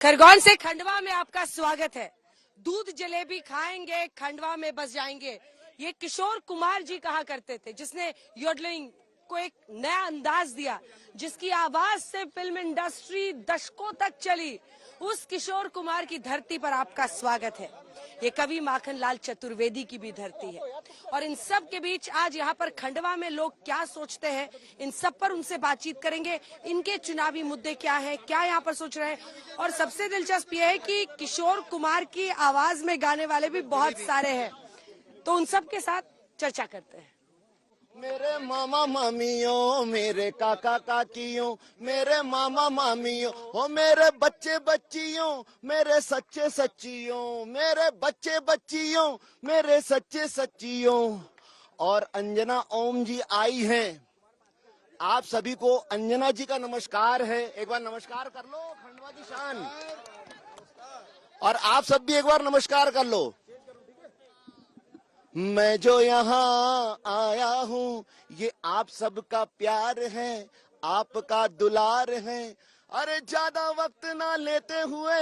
खरगोन से खंडवा में आपका स्वागत है। दूध जलेबी खाएंगे, खंडवा में बस जाएंगे, ये किशोर कुमार जी कहा करते थे, जिसने योडलिंग को एक नया अंदाज दिया, जिसकी आवाज से फिल्म इंडस्ट्री दशकों तक चली। उस किशोर कुमार की धरती पर आपका स्वागत है। ये कवि माखनलाल चतुर्वेदी की भी धरती है। और इन सब के बीच आज यहाँ पर खंडवा में लोग क्या सोचते हैं, इन सब पर उनसे बातचीत करेंगे। इनके चुनावी मुद्दे क्या है, क्या यहाँ पर सोच रहे हैं। और सबसे दिलचस्प ये है कि किशोर कुमार की आवाज में गाने वाले भी बहुत सारे हैं, तो उन सब के साथ चर्चा करते हैं। मेरे मामा मामियों, मेरे काका काकियों, मेरे मामा मामियों, हो मेरे बच्चे बच्चियों, मेरे सच्चे सच्चियों, मेरे बच्चे बच्चियों, मेरे सच्चे सच्चियों। और अंजना ओम जी आई हैं। आप सभी को अंजना जी का नमस्कार है। एक बार नमस्कार कर लो, खंडवा की शान। और आप सब भी एक बार नमस्कार कर लो। मैं जो यहाँ आया हूँ, ये आप सबका प्यार है, आपका दुलार है। अरे ज्यादा वक्त ना लेते हुए,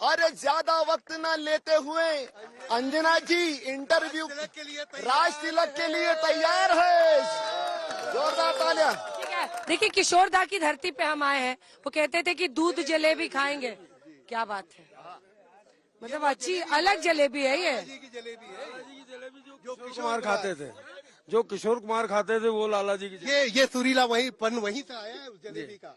अरे ज्यादा वक्त ना लेते हुए, अंजना जी इंटरव्यू राज तिलक के लिए तैयार है। जोरदार तालियां। ठीक है, देखिए किशोर दा की धरती पे हम आए हैं। वो कहते थे कि दूध जलेबी खाएंगे। क्या बात है, मतलब अच्छी अलग जलेबी है ये। जो किशोर कुमार खाते थे, जो किशोर कुमार खाते थे वो लाला जी की ये सुरीला वही पन वहीं से आया है उस जलेबी का।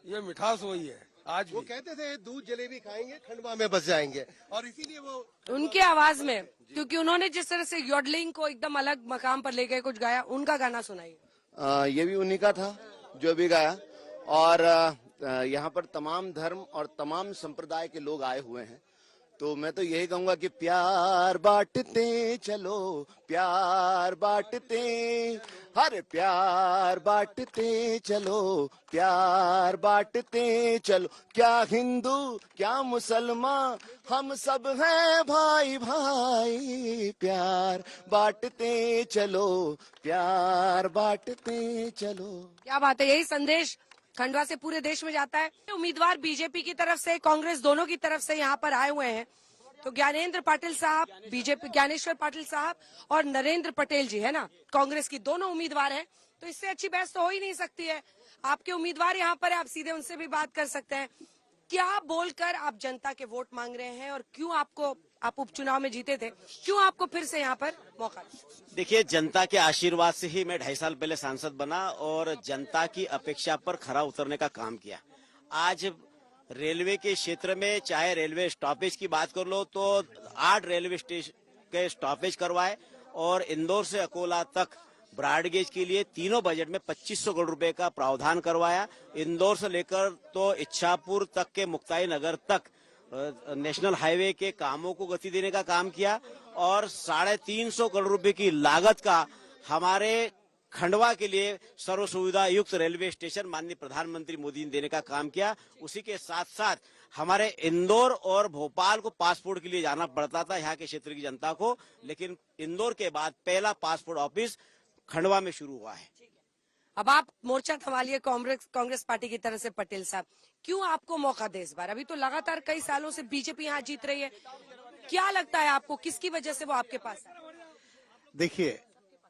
ये मिठास वही है। आज वो कहते थे दूध जलेबी खाएंगे, खंडवा में बस जाएंगे, और इसीलिए वो उनके आवाज में, क्योंकि उन्होंने जिस तरह से योडलिंग को एकदम अलग मकाम पर ले गए, कुछ गाया, उनका गाना सुनाइए। ये भी उन्हीं का था जो भी गाया। और यहाँ पर तमाम धर्म और तमाम संप्रदाय के लोग आए हुए हैं। तो मैं तो यही कहूंगा कि प्यार बांटते चलो, प्यार बांटते, हर प्यार बांटते चलो, प्यार बांटते चलो। क्या हिंदू क्या मुसलमान, हम सब हैं भाई भाई। प्यार बांटते चलो, प्यार बांटते चलो। क्या बात है, यही संदेश खंडवा से पूरे देश में जाता है। उम्मीदवार बीजेपी की तरफ से, कांग्रेस दोनों की तरफ से यहाँ पर आए हुए हैं। तो ज्ञानेंद्र पाटिल साहब बीजेपी, ज्ञानेश्वर पाटिल साहब और नरेंद्र पटेल जी है ना, कांग्रेस की दोनों उम्मीदवार हैं। तो इससे अच्छी बहस तो हो ही नहीं सकती है। आपके उम्मीदवार यहाँ पर है, आप सीधे उनसे भी बात कर सकते हैं। क्या बोलकर आप जनता के वोट मांग रहे हैं, और क्यों आप उपचुनाव में जीते थे, क्यों आपको फिर से यहाँ पर मौका? देखिए, जनता के आशीर्वाद से ही मैं 2.5 साल पहले सांसद बना और जनता की अपेक्षा पर खरा उतरने का काम किया। आज रेलवे के क्षेत्र में, चाहे रेलवे स्टॉपेज की बात कर लो तो 8 रेलवे स्टेशन के स्टॉपेज करवाए, और इंदौर से अकोला तक ब्रॉडगेज के लिए तीनों बजट में 2500 करोड़ रुपए का प्रावधान करवाया। इंदौर से लेकर तो इच्छापुर तक के मुक्ताई नगर तक नेशनल हाईवे के कामों को गति देने का काम किया, और 350 करोड़ रुपए की लागत का हमारे खंडवा के लिए सर्व सुविधा युक्त रेलवे स्टेशन माननीय प्रधानमंत्री मोदी ने देने का काम किया। उसी के साथ साथ हमारे इंदौर और भोपाल को पासपोर्ट के लिए जाना पड़ता था यहाँ के क्षेत्र की जनता को, लेकिन इंदौर के बाद पहला पासपोर्ट ऑफिस खंडवा में शुरू हुआ है। अब आप मोर्चा संभालिए कांग्रेस पार्टी की तरफ से। पटेल साहब, क्यों आपको मौका दे इस बार? अभी तो लगातार कई सालों से बीजेपी यहाँ जीत रही है। क्या लगता है आपको, किसकी वजह से वो आपके पास है? देखिए,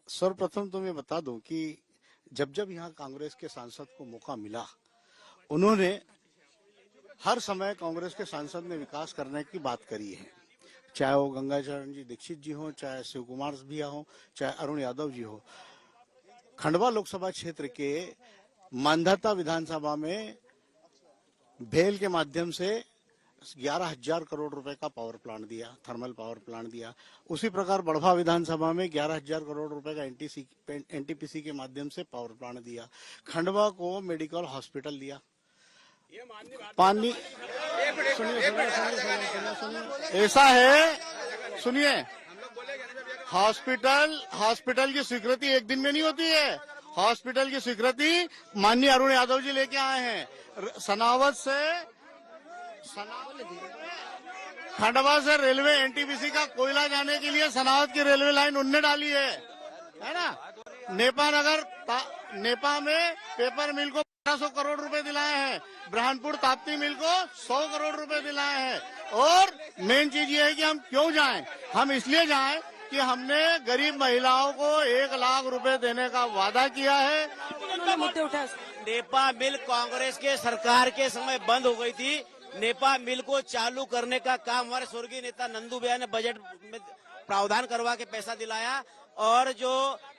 सर्वप्रथम तो मैं बता दूं कि जब यहाँ कांग्रेस के सांसद को मौका मिला, उन्होंने हर समय कांग्रेस के सांसद ने विकास करने की बात करी है। चाहे वो गंगाचरण जी दीक्षित जी हो, चाहे शिव कुमार भैया हो, चाहे अरुण यादव जी हो। खंडवा लोकसभा क्षेत्र के मांधाता विधानसभा में भेल के माध्यम से 11,000 करोड़ रुपए का पावर प्लांट दिया, थर्मल पावर प्लांट दिया। उसी प्रकार बड़भा विधानसभा में 11,000 करोड़ रुपए का एनटीपीसी के माध्यम से पावर प्लांट दिया। खंडवा को मेडिकल हॉस्पिटल दिया। पानी सुनिए, ऐसा है, सुनिए, हॉस्पिटल की स्वीकृति एक दिन में नहीं होती है। हॉस्पिटल की स्वीकृति माननीय अरुण यादव जी लेके आए हैं। सनावत से खंडवा से रेलवे एनटीपीसी का कोयला जाने के लिए सनावत की रेलवे लाइन उनने डाली है ना। नेपा में पेपर मिल को 1,200 करोड़ रुपए दिलाए हैं, ब्रह्मपुर ताप्ती मिल को 100 करोड़ रुपए दिलाए हैं। और मेन चीज ये है कि हम क्यों जाएं? हम इसलिए जाएं कि हमने गरीब महिलाओं को 1 लाख रुपए देने का वादा किया है। उन्होंने मुद्दे उठाए। नेपा मिल कांग्रेस के सरकार के समय बंद हो गई थी। नेपा मिल को चालू करने का काम हमारे स्वर्गीय नेता नंदू भैया ने बजट में प्रावधान करवा के पैसा दिलाया। और जो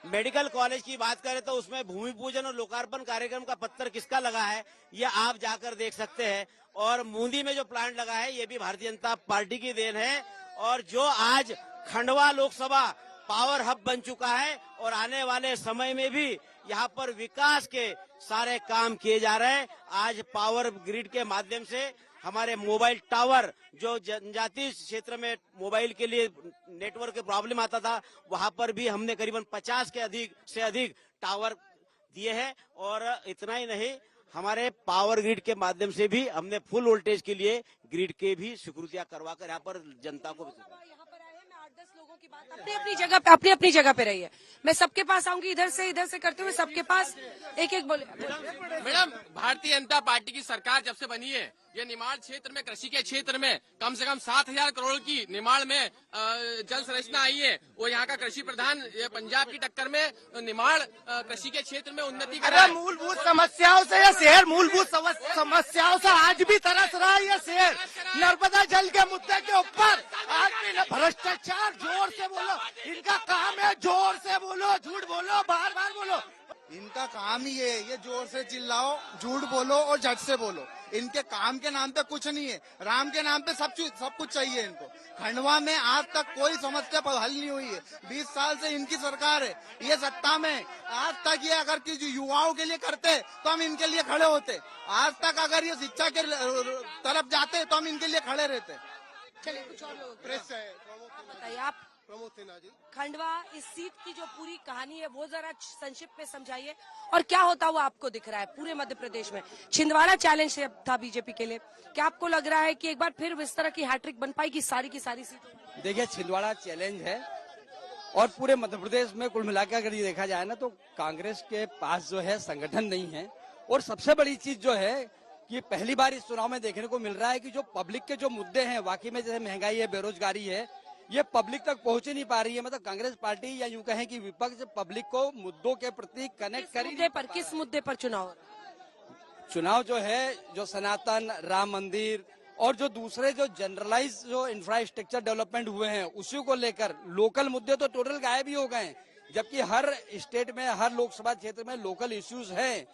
मेडिकल कॉलेज की बात करें तो उसमें भूमि पूजन और लोकार्पण कार्यक्रम का पत्थर किसका लगा है ये आप जाकर देख सकते हैं। और मूंदी में जो प्लांट लगा है ये भी भारतीय जनता पार्टी की देन है। और जो आज खंडवा लोकसभा पावर हब बन चुका है और आने वाले समय में भी यहाँ पर विकास के सारे काम किए जा रहे हैं। आज पावर ग्रिड के माध्यम से हमारे मोबाइल टावर, जो जनजातीय क्षेत्र में मोबाइल के लिए नेटवर्क के प्रॉब्लम आता था, वहां पर भी हमने करीबन 50 से अधिक टावर दिए हैं। और इतना ही नहीं, हमारे पावर ग्रिड के माध्यम से भी हमने फुल वोल्टेज के लिए ग्रिड के भी स्वीकृतियां करवाकर यहाँ पर जनता को यहाँ पर आए हैं, मैं 8-10 लोगों की बात अपनी जगह पे रही है। मैं सबके पास आऊंगी, इधर से करते हुए सबके पास एक बोले। मैडम, भारतीय जनता पार्टी की सरकार जब से बनी है, ये निमाड़ क्षेत्र में, कृषि के क्षेत्र में कम से कम 7,000 करोड़ की निमाड़ में जल संरचना आई है। वो यहाँ का कृषि प्रधान पंजाब की टक्कर में निमाड़ कृषि के क्षेत्र में उन्नति कर रहा है। मूलभूत समस्याओं से यह शहर मूलभूत समस्याओं से आज भी तरस रहा है। यह शहर नर्मदा जल के मुद्दे के ऊपर आज भी भ्रष्टाचार, जोर से बोलो, इनका काम है जोर से बोलो, झूठ बोलो, बार बार बोलो। इनका काम ही है, ये जोर से चिल्लाओ, झूठ बोलो और झट से बोलो। इनके काम के नाम पे कुछ नहीं है, राम के नाम पे सब कुछ चाहिए इनको। खंडवा में आज तक कोई समस्या पर हल नहीं हुई है। 20 साल से इनकी सरकार है, ये सत्ता में। आज तक ये अगर किसी युवाओं के लिए करते तो हम इनके लिए खड़े होते। आज तक अगर ये शिक्षा के तरफ जाते तो हम इनके लिए खड़े रहते। चलिए कुछ और लोग प्रेस है, बताइए आप। प्रमोद सिन्हा जी। खंडवा इस सीट की जो पूरी कहानी है वो जरा संक्षिप्त में समझाइए, और क्या होता हुआ आपको दिख रहा है पूरे मध्य प्रदेश में। छिंदवाड़ा चैलेंज था बीजेपी के लिए, क्या आपको लग रहा है कि एक बार फिर इस तरह की हैट्रिक बन पाएगी सारी की सारी सीट? देखिए, छिंदवाड़ा चैलेंज है और पूरे मध्य प्रदेश में कुल मिलाकर अगर ये देखा जाए ना तो कांग्रेस के पास जो है संगठन नहीं है। और सबसे बड़ी चीज जो है कि पहली बार इस चुनाव में देखने को मिल रहा है कि जो पब्लिक के जो मुद्दे हैं, वाकई में जैसे महंगाई है, बेरोजगारी है, ये पब्लिक तक पहुंच ही नहीं पा रही है। मतलब कांग्रेस पार्टी या यूं कहें कि विपक्ष पब्लिक को मुद्दों के प्रति कनेक्ट किस मुद्दे पर चुनाव जो है, जो सनातन, राम मंदिर और जो दूसरे जो जनरलाइज जो इंफ्रास्ट्रक्चर डेवलपमेंट हुए हैं उसी को लेकर लोकल मुद्दे तो टोटल गायब ही हो गए हैं। जबकि हर स्टेट में, हर लोकसभा क्षेत्र में लोकल इश्यूज हैं,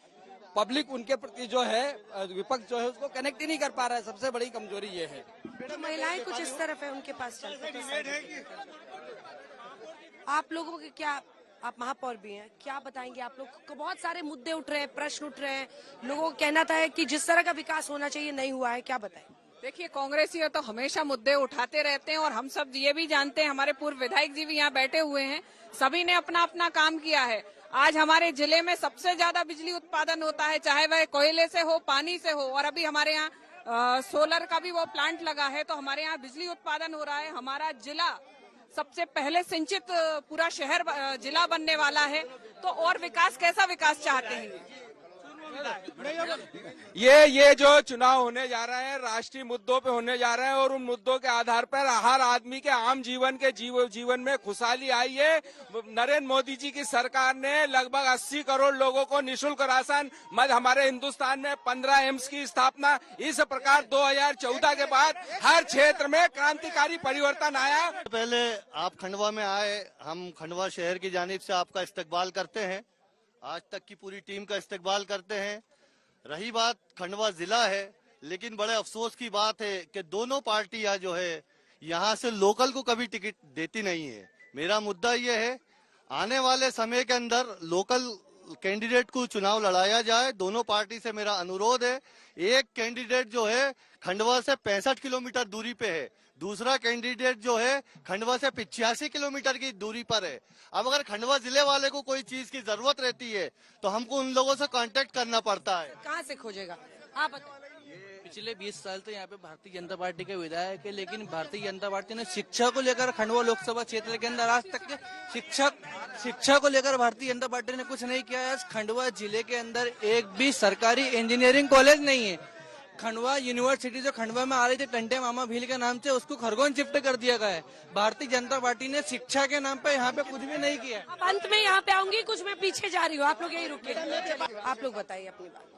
पब्लिक उनके प्रति जो है, विपक्ष जो है उसको कनेक्ट ही नहीं कर पा रहा है। सबसे बड़ी कमजोरी ये है। तो महिलाएं कुछ इस तरफ है, उनके पास चलते हैं। आप लोगों के क्या, आप महापौर भी हैं, क्या बताएंगे? आप लोग को बहुत सारे मुद्दे उठ रहे हैं, प्रश्न उठ रहे हैं, लोगों को कहना था कि जिस तरह का विकास होना चाहिए नहीं हुआ है, क्या बताएं? देखिए, कांग्रेसी तो हमेशा मुद्दे उठाते रहते हैं और हम सब ये भी जानते हैं, हमारे पूर्व विधायक जी भी यहाँ बैठे हुए हैं, सभी ने अपना अपना काम किया है। आज हमारे जिले में सबसे ज्यादा बिजली उत्पादन होता है, चाहे वह कोयले से हो, पानी से हो, और अभी हमारे यहाँ सोलर का भी वो प्लांट लगा है, तो हमारे यहाँ बिजली उत्पादन हो रहा है। हमारा जिला सबसे पहले सिंचित पूरा शहर जिला बनने वाला है, तो और विकास, कैसा विकास चाहते हैं? ये जो चुनाव होने जा रहे हैं राष्ट्रीय मुद्दों पे होने जा रहे हैं और उन मुद्दों के आधार पर हर आदमी के आम जीवन में खुशहाली आई है। नरेंद्र मोदी जी की सरकार ने लगभग 80 करोड़ लोगों को निःशुल्क राशन, हमारे हिंदुस्तान में 15 एम्स की स्थापना, इस प्रकार 2014 के बाद हर क्षेत्र में क्रांतिकारी परिवर्तन आया। पहले आप खंडवा में आए, हम खंडवा शहर की जानिब से आपका इस्तकबाल करते हैं, आज तक की पूरी टीम का इस्तकबाल करते हैं। रही बात खंडवा जिला है, लेकिन बड़े अफसोस की बात है कि दोनों पार्टियां जो है यहाँ से लोकल को कभी टिकट देती नहीं है। मेरा मुद्दा ये है, आने वाले समय के अंदर लोकल कैंडिडेट को चुनाव लड़ाया जाए। दोनों पार्टी से मेरा अनुरोध है, एक कैंडिडेट जो है खंडवा से 65 किलोमीटर दूरी पे है, दूसरा कैंडिडेट जो है खंडवा से 85 किलोमीटर की दूरी पर है। अब अगर खंडवा जिले वाले को कोई चीज की जरूरत रहती है तो हमको उन लोगों से कांटेक्ट करना पड़ता है। कहाँ से खोजेगा आप बताइए? पिछले 20 साल तो यहाँ पे भारतीय जनता पार्टी के विधायक है, लेकिन भारतीय जनता पार्टी ने शिक्षा को लेकर खंडवा लोकसभा क्षेत्र के अंदर आज तक के शिक्षा को लेकर भारतीय जनता पार्टी ने कुछ नहीं किया है। आज खंडवा जिले के अंदर एक भी सरकारी इंजीनियरिंग कॉलेज नहीं है। खंडवा यूनिवर्सिटी जो खंडवा में आ रही थी टंटे मामा भील के नाम से, उसको खरगोन शिफ्ट कर दिया गया है। भारतीय जनता पार्टी ने शिक्षा के नाम पे यहाँ पे कुछ भी नहीं किया। अब अंत में यहाँ पे आऊंगी, कुछ मैं पीछे जा रही हूँ, आप लोग यही रुके, आप लोग बताइए अपनी बात।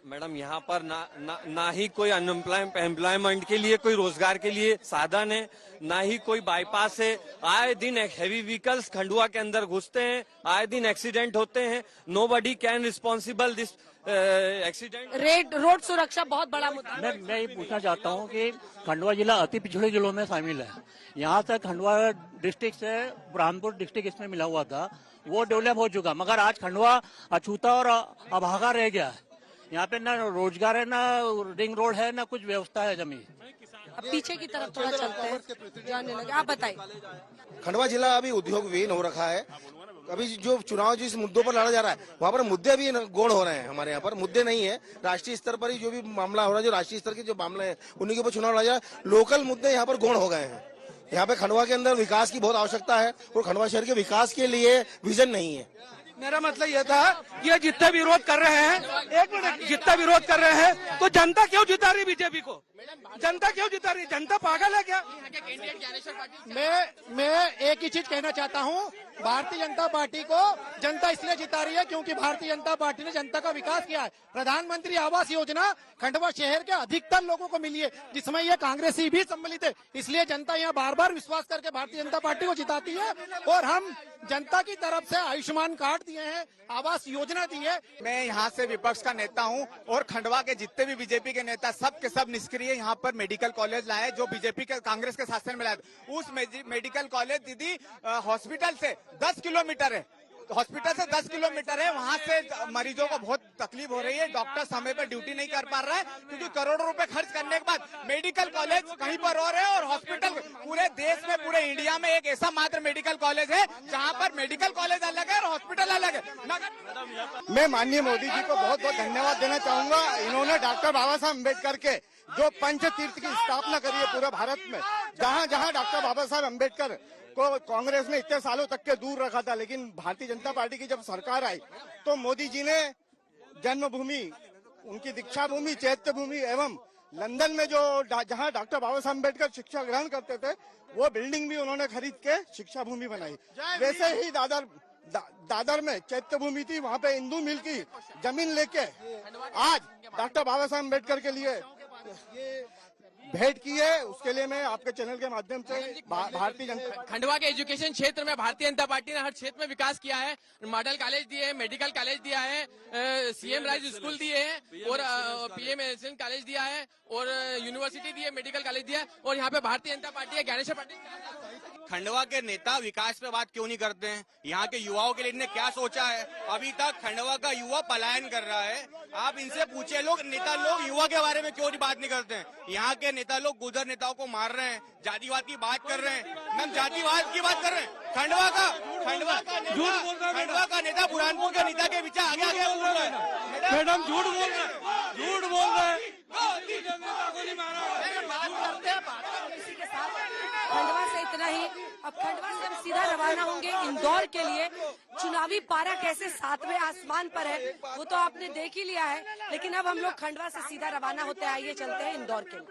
मैडम यहाँ पर ना ही कोई एम्प्लॉयमेंट के लिए, कोई रोजगार के लिए साधन है, ना ही कोई बाईपास है। आए दिन हैवी व्हीकल्स खंडवा के अंदर घुसते हैं, आए दिन एक्सीडेंट होते हैं। Nobody can responsible this accident. Road सुरक्षा बहुत बड़ा मुद्दा। मैं ये पूछना चाहता हूँ कि खंडवा जिला अति पिछड़े जिलों में शामिल है। यहाँ से खंडवा डिस्ट्रिक्ट से बुरहानपुर डिस्ट्रिक्ट इसमें मिला हुआ था, वो डेवलप हो चुका, मगर आज खंडवा अछूता और अभागा रह गया है। यहाँ पे ना रोजगार है, ना रिंग रोड है, ना कुछ व्यवस्था है जमीन। अब पीछे की तरफ थोड़ा चलते हैं, जाने लगे, आप बताइए। खंडवा जिला अभी उद्योग विहीन हो रखा है। अभी जो चुनाव जिस मुद्दों पर लड़ा जा रहा है, वहाँ पर मुद्दे भी गौण हो रहे हैं। हमारे यहाँ पर मुद्दे नहीं है, राष्ट्रीय स्तर पर ही जो भी मामला हो रहा है, जो राष्ट्रीय स्तर के जो मामले हैं उन्हीं के ऊपर चुनाव लड़ा जा रहा है। लोकल मुद्दे यहाँ पर गौण हो गए हैं। यहाँ पे खंडवा के अंदर विकास की बहुत आवश्यकता है और खंडवा शहर के विकास के लिए विजन नहीं है। मेरा मतलब यह था कि ये जितना विरोध कर रहे हैं, एक मिनट, जितना विरोध कर रहे हैं तो जनता क्यों जिता रही बीजेपी को? जनता क्यों जिता रही? जनता पागल है क्या? मैं एक ही चीज कहना चाहता हूँ, भारतीय जनता पार्टी को जनता इसलिए जिता रही है क्योंकि भारतीय जनता पार्टी ने जनता का विकास किया है। प्रधानमंत्री आवास योजना खंडवा शहर के अधिकतर लोगों को मिली है, जिसमें ये कांग्रेसी भी सम्मिलित है। इसलिए जनता यहाँ बार बार विश्वास करके भारतीय जनता पार्टी को जिताती है। और हम जनता की तरफ से आयुष्मान कार्ड दिए हैं, आवास योजना दी है। मैं यहाँ से विपक्ष का नेता हूँ और खंडवा के जितने भी बीजेपी के नेता सब के सब निष्क्रिय यहाँ पर मेडिकल कॉलेज लाए जो बीजेपी के कांग्रेस के शासन में लाए। उस मेडिकल कॉलेज दीदी हॉस्पिटल से 10 किलोमीटर है, हॉस्पिटल से 10 किलोमीटर है। वहाँ से मरीजों को बहुत तकलीफ हो रही है। डॉक्टर समय पर ड्यूटी नहीं कर पा रहा है क्योंकि करोड़ों रुपए खर्च करने के बाद मेडिकल कॉलेज कहीं पर और है और हॉस्पिटल पूरे देश में, पूरे इंडिया में एक ऐसा मात्र मेडिकल कॉलेज है जहाँ पर मेडिकल कॉलेज अलग है और हॉस्पिटल अलग है। मैं माननीय मोदी जी को बहुत बहुत धन्यवाद देना चाहूंगा। इन्होंने डॉक्टर बाबा साहब अम्बेडकर के जो पंच तीर्थ की स्थापना करी है पूरे भारत में, जहाँ जहाँ डॉक्टर बाबा साहब अम्बेडकर को कांग्रेस ने इतने सालों तक के दूर रखा था, लेकिन भारतीय जनता पार्टी की जब सरकार आई तो मोदी जी ने जन्मभूमि, उनकी दीक्षा भूमि, चैत्य भूमि एवं लंदन में जो जहां डॉक्टर बाबा साहब अम्बेडकर शिक्षा ग्रहण करते थे, वो बिल्डिंग भी उन्होंने खरीद के शिक्षा भूमि बनाई। वैसे ही दादर में चैत्य भूमि थी, वहाँ पे इंदू मिल की जमीन लेके आज डॉक्टर बाबा साहब अम्बेडकर के लिए भेंट की है। उसके लिए मैं आपके चैनल के माध्यम से भारतीय जनता खंडवा के एजुकेशन क्षेत्र में भारतीय जनता पार्टी ने हर क्षेत्र में विकास किया है। मॉडल कॉलेज दिए हैं, मेडिकल कॉलेज दिया है, सीएम राइज स्कूल दिए हैं और पीएम कॉलेज दिया है और यूनिवर्सिटी दी है, मेडिकल कॉलेज दिया है। और यहाँ पे भारतीय जनता पार्टी है, ज्ञानेश्वर पाटिल। खंडवा के नेता विकास पे बात क्यों नहीं करते हैं? यहाँ के युवाओं के लिए इन्होंने क्या सोचा है? अभी तक खंडवा का युवा पलायन कर रहा है। आप इनसे पूछे, लोग नेता लोग युवा के बारे में क्यों नहीं बात नहीं करते हैं? यहाँ के नेता लोग गुजर नेताओं को मार रहे हैं, जातिवाद की बात कर रहे हैं। हम जातिवाद की बात कर रहे हैं। खंडवा का नेता बुरहानपुर के नेता के पीछे आगे आगे बोल रहा है। मैडम झूठ बोल रहे हैं, झूठ बोल रहे हैं। खंडवा से इतना ही। अब खंडवा से हम सीधा रवाना होंगे इंदौर के लिए। चुनावी पारा कैसे 7वें आसमान पर है वो तो आपने देख ही लिया है, लेकिन अब हम लोग खंडवा से सीधा रवाना होते हैं। आइए चलते हैं इंदौर के लिए।